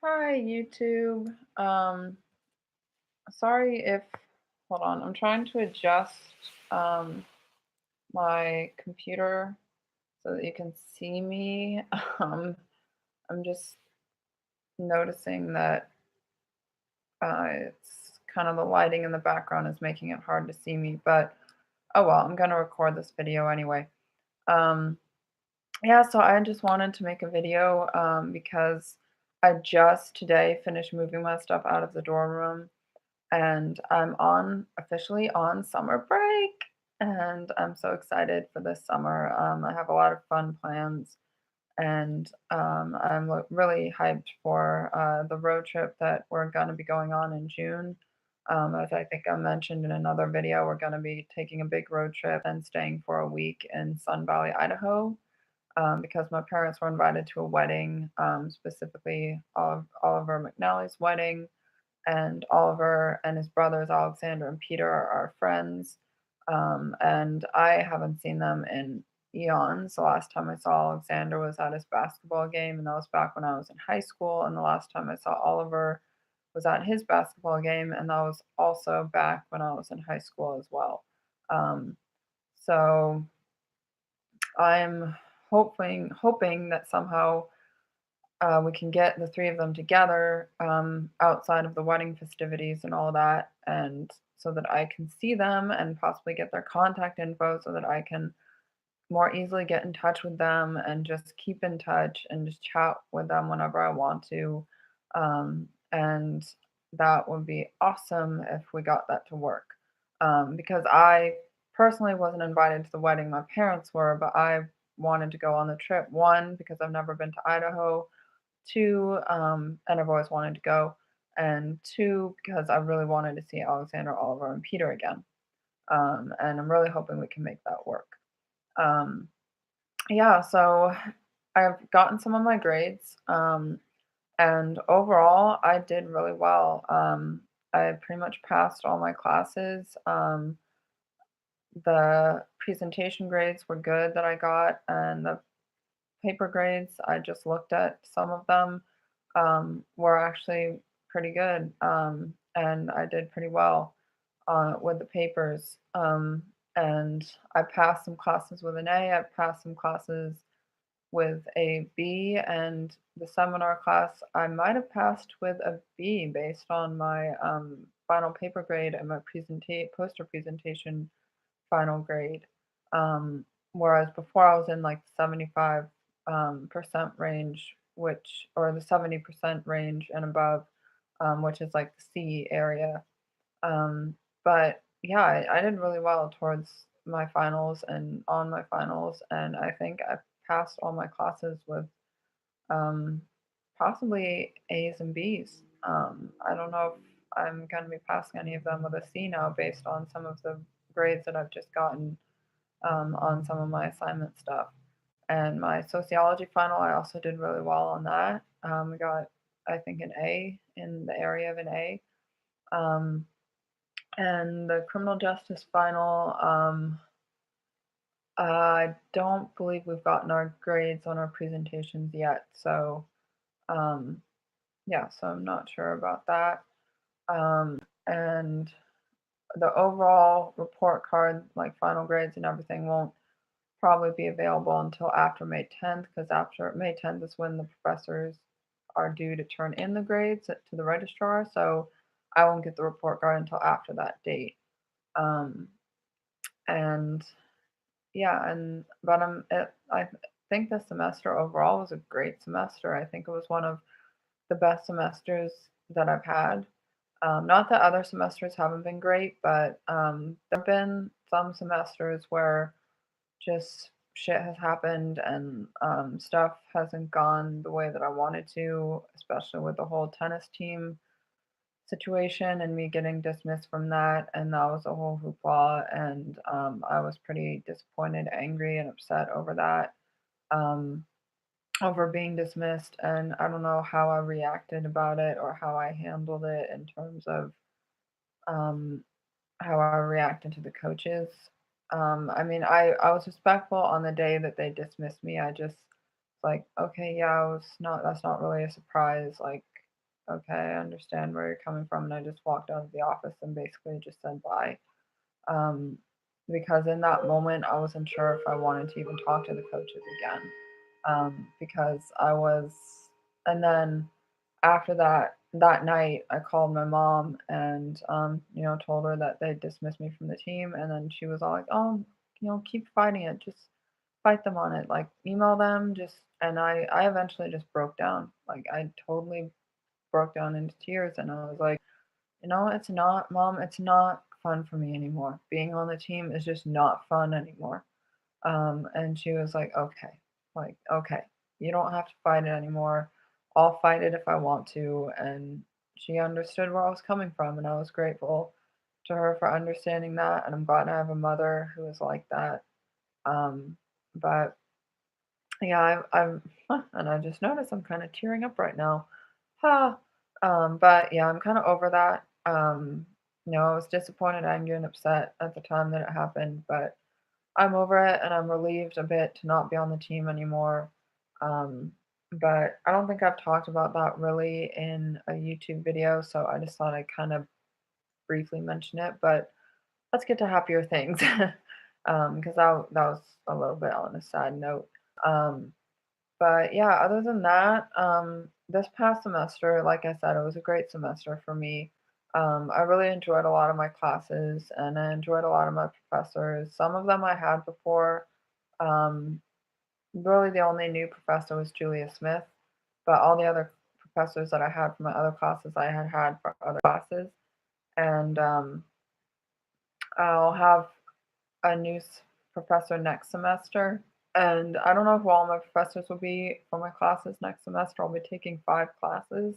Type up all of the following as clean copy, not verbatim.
Hi, YouTube. Sorry if, hold on, I'm trying to adjust um, my computer so that you can see me. Um, I'm just noticing that it's kind of the lighting in the background is making it hard to see me, but oh well, I'm going to record this video anyway. Um, yeah, so I just wanted to make a video because I just today finished moving my stuff out of the dorm room and I'm officially on summer break, and I'm so excited for this summer. I have a lot of fun plans, and I'm really hyped for the road trip that we're going to be going on in June. As I think I mentioned in another video, we're going to be taking a big road trip and staying for a week in Sun Valley, Idaho. Because my parents were invited to a wedding, specifically Oliver McNally's wedding, and Oliver and his brothers Alexander and Peter are friends. And I haven't seen them in eons. The last time I saw Alexander was at his basketball game, and that was back when I was in high school. And the last time I saw Oliver was at his basketball game, and that was also back when I was in high school as well. Um, so I'm hoping that somehow we can get the three of them together outside of the wedding festivities and all that, and so that I can see them and possibly get their contact info so that I can more easily get in touch with them and just keep in touch and just chat with them whenever I want to. And that would be awesome if we got that to work. Because I personally wasn't invited to the wedding, my parents were, but I wanted to go on the trip. One, because I've never been to Idaho. Two, and I've always wanted to go. And two, because I really wanted to see Alexander, Oliver, and Peter again. And I'm really hoping we can make that work. Um, yeah, so I've gotten some of my grades, and overall, I did really well. I pretty much passed all my classes. The presentation grades were good that I got, and the paper grades, I just looked at some of them, were actually pretty good, and I did pretty well with the papers. And I passed some classes with an A, I passed some classes with a B, and the seminar class I might have passed with a B based on my final paper grade and my poster presentation final grade. Whereas before I was in like the 75 percent range, which or the 70% range and above, which is like the C area. But yeah, I did really well towards my finals and on my finals, and I think I passed all my classes with um, possibly A's and B's. I don't know if I'm going to be passing any of them with a C now based on some of the grades that I've just gotten on some of my assignment stuff. And my sociology final, I also did really well on that. I got, I think, an A in the area of an A. Um, and the criminal justice final, I don't believe we've gotten our grades on our presentations yet. So, um, yeah, so I'm not sure about that. And the overall report card, like final grades and everything, won't probably be available until after May 10th, because after May 10th is when the professors are due to turn in the grades to the registrar. So I won't get the report card until after that date. Um, and yeah, and but I think the semester overall was a great semester. I think it was one of the best semesters that I've had. Not that other semesters haven't been great, but there have been some semesters where just shit has happened and stuff hasn't gone the way that I wanted to, especially with the whole tennis team situation and me getting dismissed from that. And that was a whole hoopla. And I was pretty disappointed, angry, and upset over that, um, over being dismissed. And I don't know how I reacted about it or how I handled it in terms of um, how I reacted to the coaches. I mean, I was respectful on the day that they dismissed me. I just like, okay, yeah, I was not. That's not really a surprise. Like, okay, I understand where you're coming from. And I just walked out of the office and basically just said bye. Um, because in that moment, I wasn't sure if I wanted to even talk to the coaches again. Because I was, and then after that night, I called my mom and told her that they dismissed me from the team, and then she was all like, "Oh, keep fighting it. Just fight them on it. Like email them." Just and I eventually just broke down. Like I totally broke down into tears, and I was like, it's not, mom. It's not fun for me anymore. Being on the team is just not fun anymore. And she was like, okay, you don't have to fight it anymore. I'll fight it if I want to. And she understood where I was coming from, and I was grateful to her for understanding that. And I'm glad I have a mother who is like that. Um, but yeah, I'm, and I just noticed I'm kind of tearing up right now. Huh. But yeah, I'm kind of over that. I was disappointed, angry, and upset at the time that it happened, but I'm over it and I'm relieved a bit to not be on the team anymore. Um, but I don't think I've talked about that really in a YouTube video, so I just thought I'd kind of briefly mention it. But let's get to happier things, because that was a little bit on a sad note. Um, but yeah, other than that, this past semester, like I said, it was a great semester for me. I really enjoyed a lot of my classes and I enjoyed a lot of my professors. Some of them I had before. Um, Really, the only new professor was Julia Smith, but all the other professors that I had for my other classes, I had had for other classes. And I'll have a new professor next semester. And I don't know who all my professors will be for my classes next semester. I'll be taking 5 classes.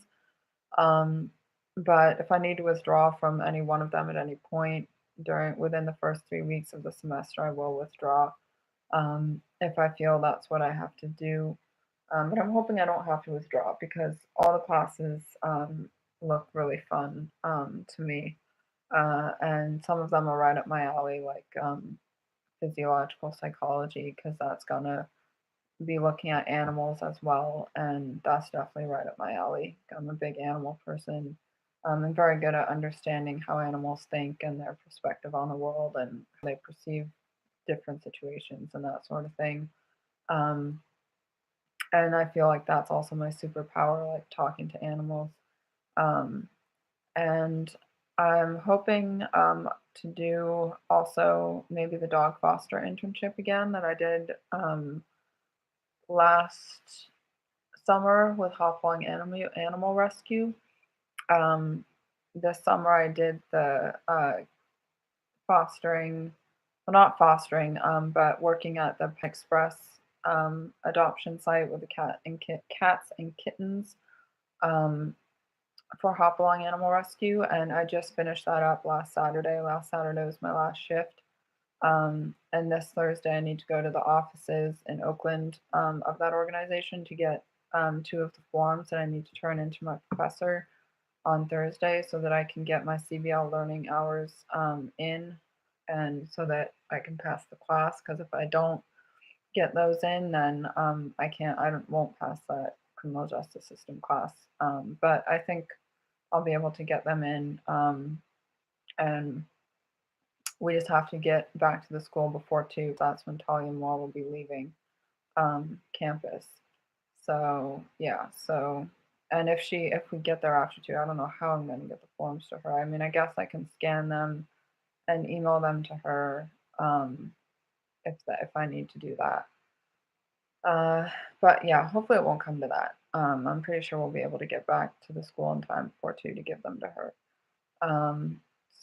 Um, but if I need to withdraw from any one of them at any point within the first 3 weeks of the semester, I will withdraw if I feel that's what I have to do. But I'm hoping I don't have to withdraw because all the classes look really fun to me. And some of them are right up my alley, like physiological psychology, because that's going to be looking at animals as well. And that's definitely right up my alley. I'm a big animal person. I'm very good at understanding how animals think and their perspective on the world and how they perceive different situations and that sort of thing. Um, and I feel like that's also my superpower, like talking to animals. Um, and I'm hoping to do also maybe the dog foster internship again that I did last summer with Hawthorne Animal Rescue. Um, this summer I did the fostering, well, not fostering, but working at the Express adoption site with the cats and kittens um, for Hopalong Animal Rescue, and I just finished that up last Saturday. Last Saturday was my last shift. And this Thursday, I need to go to the offices in Oakland of that organization to get 2 of the forms that I need to turn into my professor on Thursday so that I can get my CBL learning hours in and so that I can pass the class. Because if I don't get those in, then won't pass that criminal justice system class. But I think I'll be able to get them in. And we just have to get back to the school before 2. That's when Talia Moore will be leaving campus. So yeah, and if we get there after 2, I don't know how I'm going to get the forms to her. I mean, I guess I can scan them and email them to her if I need to do that. But yeah, hopefully it won't come to that. I'm pretty sure we'll be able to get back to the school in time before 2 to give them to her.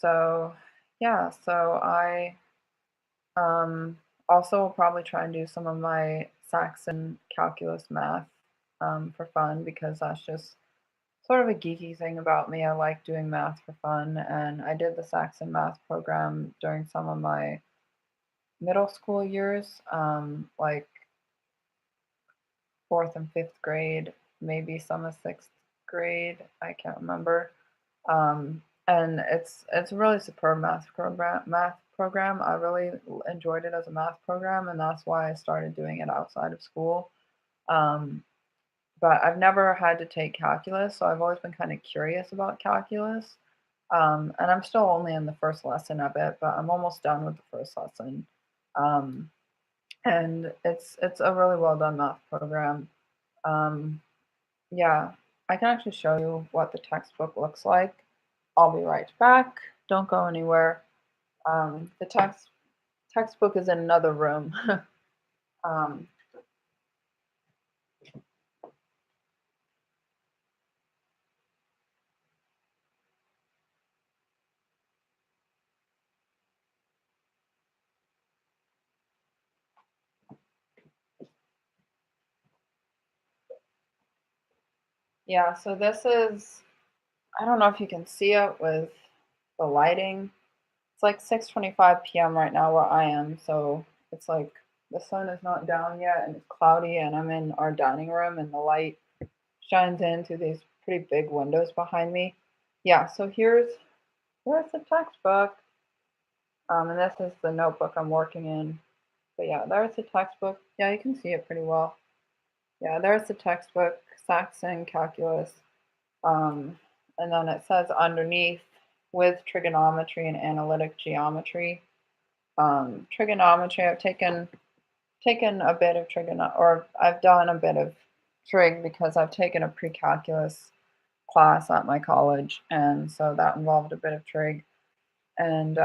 So yeah, so I also will probably try and do some of my Saxon calculus math for fun because that's just sort of a geeky thing about me. I like doing math for fun, and I did the Saxon math program during some of my middle school years, like 4th and 5th grade, maybe some of 6th grade. I can't remember. And it's a really superb math program. I really enjoyed it as a math program, and that's why I started doing it outside of school. Um, but I've never had to take calculus, so I've always been kind of curious about calculus. And I'm still only in the first lesson of it, but I'm almost done with the first lesson. Um, and it's a really well done math program. Um, yeah, I can actually show you what the textbook looks like. I'll be right back. Don't go anywhere. The textbook is in another room. um, yeah, so this is, I don't know if you can see it with the lighting. It's like 6:25 p.m. right now where I am, so it's like the sun is not down yet and it's cloudy, and I'm in our dining room and the light shines in through these pretty big windows behind me. Yeah, so here's the textbook. And this is the notebook I'm working in. But yeah, there's the textbook. Yeah, you can see it pretty well. Yeah, there's the textbook, Saxon Calculus. Um, and then it says underneath with trigonometry and analytic geometry. Trigonometry, I've taken a bit of or I've done a bit of trig because I've taken a pre-calculus class at my college, and so that involved a bit of trig. And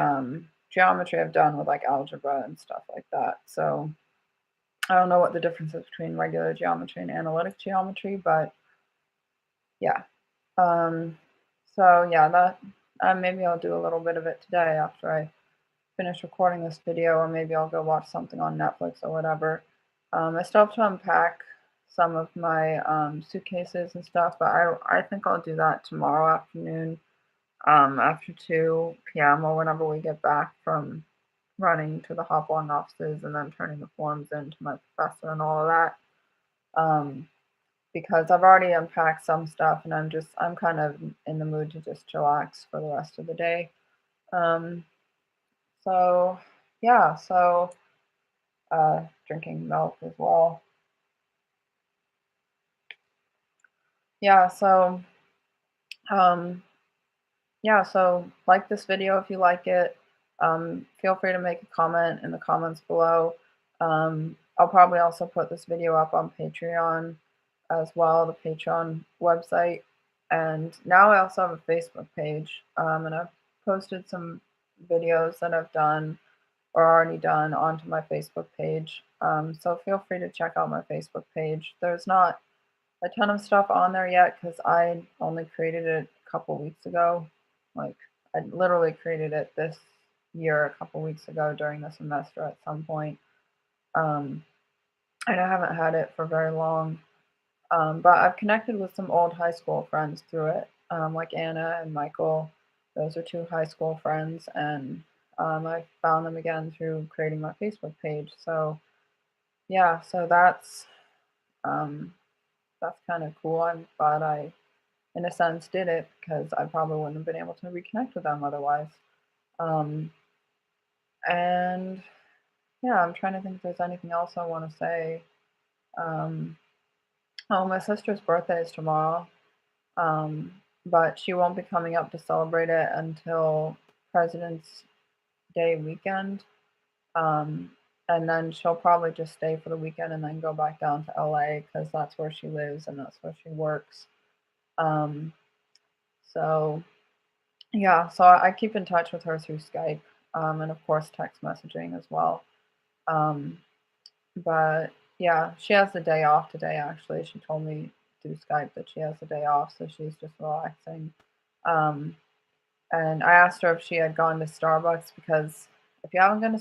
geometry I've done with like algebra and stuff like that. So I don't know what the difference is between regular geometry and analytic geometry, but yeah. Um, so yeah, that maybe I'll do a little bit of it today after I finish recording this video, or maybe I'll go watch something on Netflix or whatever. I still have to unpack some of my suitcases and stuff, but I think I'll do that tomorrow afternoon, after 2 p.m. or whenever we get back from running to the Hopalong offices and then turning the forms in to my professor and all of that. Because I've already unpacked some stuff and I'm kind of in the mood to just chillax for the rest of the day. Um, so yeah, so drinking milk as well. Yeah, so um, yeah, so like this video if you like it. Feel free to make a comment in the comments below. I'll probably also put this video up on Patreon as well, the Patreon website. And now I also have a Facebook page, and I've posted some videos that I've done or already done onto my Facebook page. So feel free to check out my Facebook page. There's not a ton of stuff on there yet because I only created it a couple weeks ago. Like, I literally created it this year a couple weeks ago during the semester at some point. Um, and I haven't had it for very long. But I've connected with some old high school friends through it, like Anna and Michael. Those are two high school friends, and I found them again through creating my Facebook page. So yeah, so um, that's kind of cool. I'm glad I, in a sense, did it because I probably wouldn't have been able to reconnect with them otherwise. Um, and yeah, I'm trying to think if there's anything else I want to say. Um, oh, my sister's birthday is tomorrow. But she won't be coming up to celebrate it until President's Day weekend. Um, and then she'll probably just stay for the weekend and then go back down to LA because that's where she lives and that's where she works. Um, so yeah, so I keep in touch with her through Skype, and of course text messaging as well. Um, but yeah, she has the day off today. Actually, she told me through Skype that she has the day off, so she's just relaxing. Um, And I asked her if she had gone to Starbucks because if you haven't gone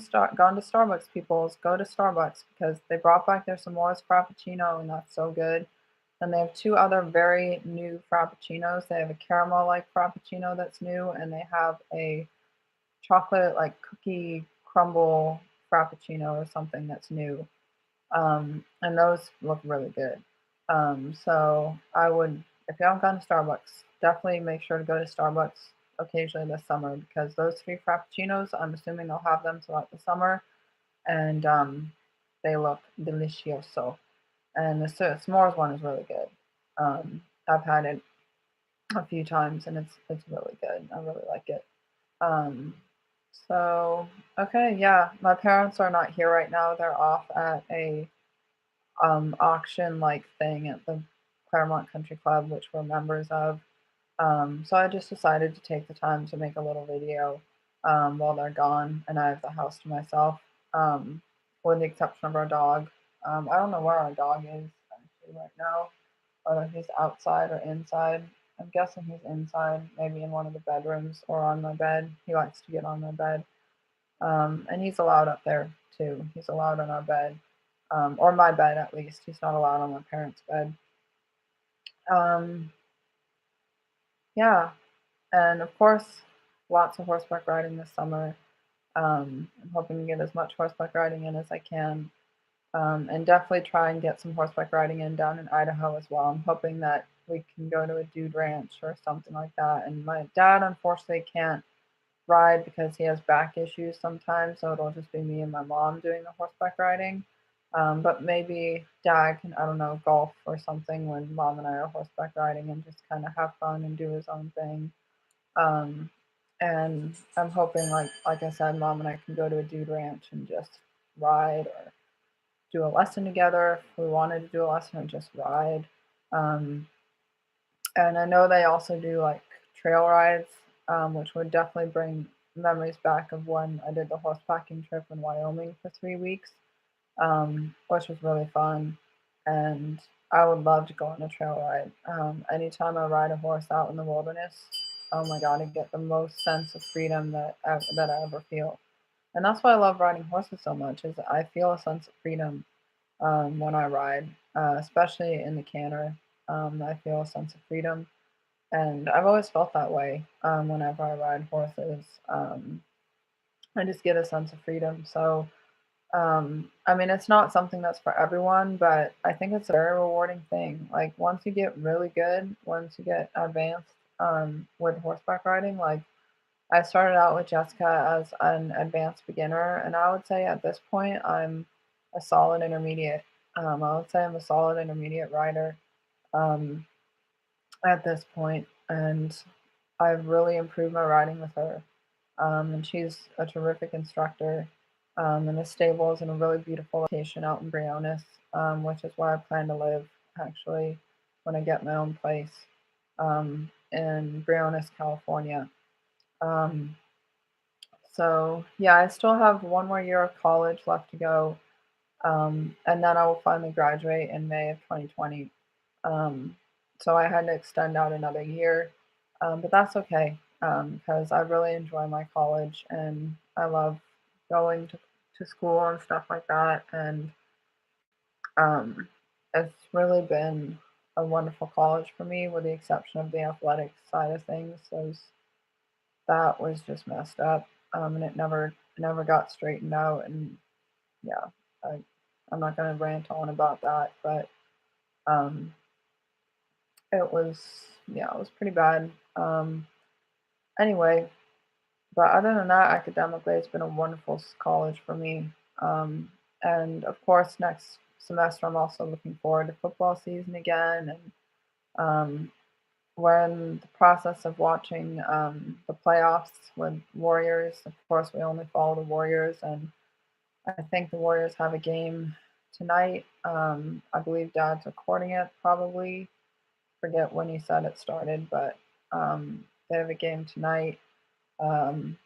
to Starbucks, people, go to Starbucks because they brought back their s'mores Frappuccino and that's so good. And they have two other very new Frappuccinos. They have a caramel like Frappuccino that's new, and they have a chocolate like cookie crumble Frappuccino or something that's new. And those look really good. So I would, if you haven't gone to Starbucks, definitely make sure to go to Starbucks occasionally this summer because those three Frappuccinos, I'm assuming they'll have them throughout the summer, and they look delicioso. And the s'mores one is really good. I've had it a few times, and it's really good. I really like it. Um, so okay, yeah, my parents are not here right now. They're off at a auction like thing at the Claremont Country Club, which we're members of. So I just decided to take the time to make a little video while they're gone, and I have the house to myself, um, with the exception of our dog. I don't know where our dog is actually right now, whether he's outside or inside. I'm guessing he's inside, maybe in one of the bedrooms or on my bed. He likes to get on my bed. And he's allowed up there too. He's allowed on our bed, or my bed at least. He's not allowed on my parents' bed. Um, yeah, and of course, lots of horseback riding this summer. I'm hoping to get as much horseback riding in as I can, and definitely try and get some horseback riding in down in Idaho as well. I'm hoping that we can go to a dude ranch or something like that. And my dad, unfortunately, can't ride because he has back issues sometimes, so it'll just be me and my mom doing the horseback riding. But maybe Dad can, I don't know, golf or something when Mom and I are horseback riding and just kind of have fun and do his own thing. Um, and I'm hoping, like I said, Mom and I can go to a dude ranch and just ride or do a lesson together if we wanted to do a lesson or just ride. Um, and I know they also do like trail rides, which would definitely bring memories back of when I did the horsebacking trip in Wyoming for 3 weeks, which was really fun. And I would love to go on a trail ride. Anytime I ride a horse out in the wilderness, oh my God, I get the most sense of freedom that I ever feel. And that's why I love riding horses so much, is I feel a sense of freedom when I ride, especially in the canter. I feel a sense of freedom, and I've always felt that way whenever I ride horses. I just get a sense of freedom. So, I mean, it's not something that's for everyone, but I think it's a very rewarding thing. Like, once you get really good, once you get advanced with horseback riding, like, I started out with Jessica as an advanced beginner, and I would say at this point I'm a solid intermediate. I would say I'm a solid intermediate rider um, at this point, and I've really improved my riding with her. And she's a terrific instructor. And the stable is in a really beautiful location out in Briones, which is where I plan to live actually when I get my own place in Briones, California. Um, So, yeah, I still have one more year of college left to go, and then I will finally graduate in May of 2020. Um, so I had to extend out another year, but that's okay because I really enjoy my college and I love going to school and stuff like that. And um, it's really been a wonderful college for me, with the exception of the athletic side of things. That was just messed up, and it never got straightened out. And yeah, I, I'm not gonna rant on about that, but um, it was yeah, it was pretty bad. Anyway, but other than that, academically, it's been a wonderful college for me. Um, and of course, next semester, I'm also looking forward to football season again, and um, we're in the process of watching the playoffs with Warriors. Of course, we only follow the Warriors, and I think the Warriors have a game tonight. I believe Dad's recording it probably. Forget when he said it started, but they have a game tonight. Um,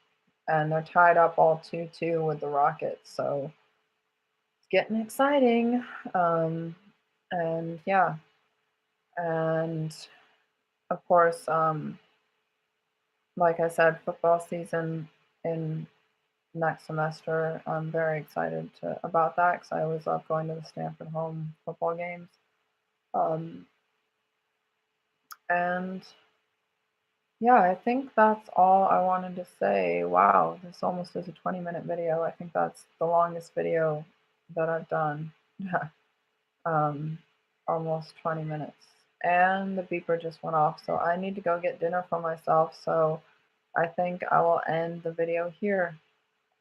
and they're tied up all 2-2 with the Rockets. So it's getting exciting. Um, and yeah, and of course, like I said, football season in next semester. I'm very excited about that because I always love going to the Stanford home football games. Um, and yeah, I think that's all I wanted to say. Wow, this almost is a 20-minute video. I think that's the longest video that I've done. um, Almost 20 minutes. And the beeper just went off, so I need to go get dinner for myself. So I think I will end the video here.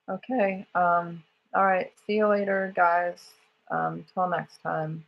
Okay. All right. See you later, guys. Till next time.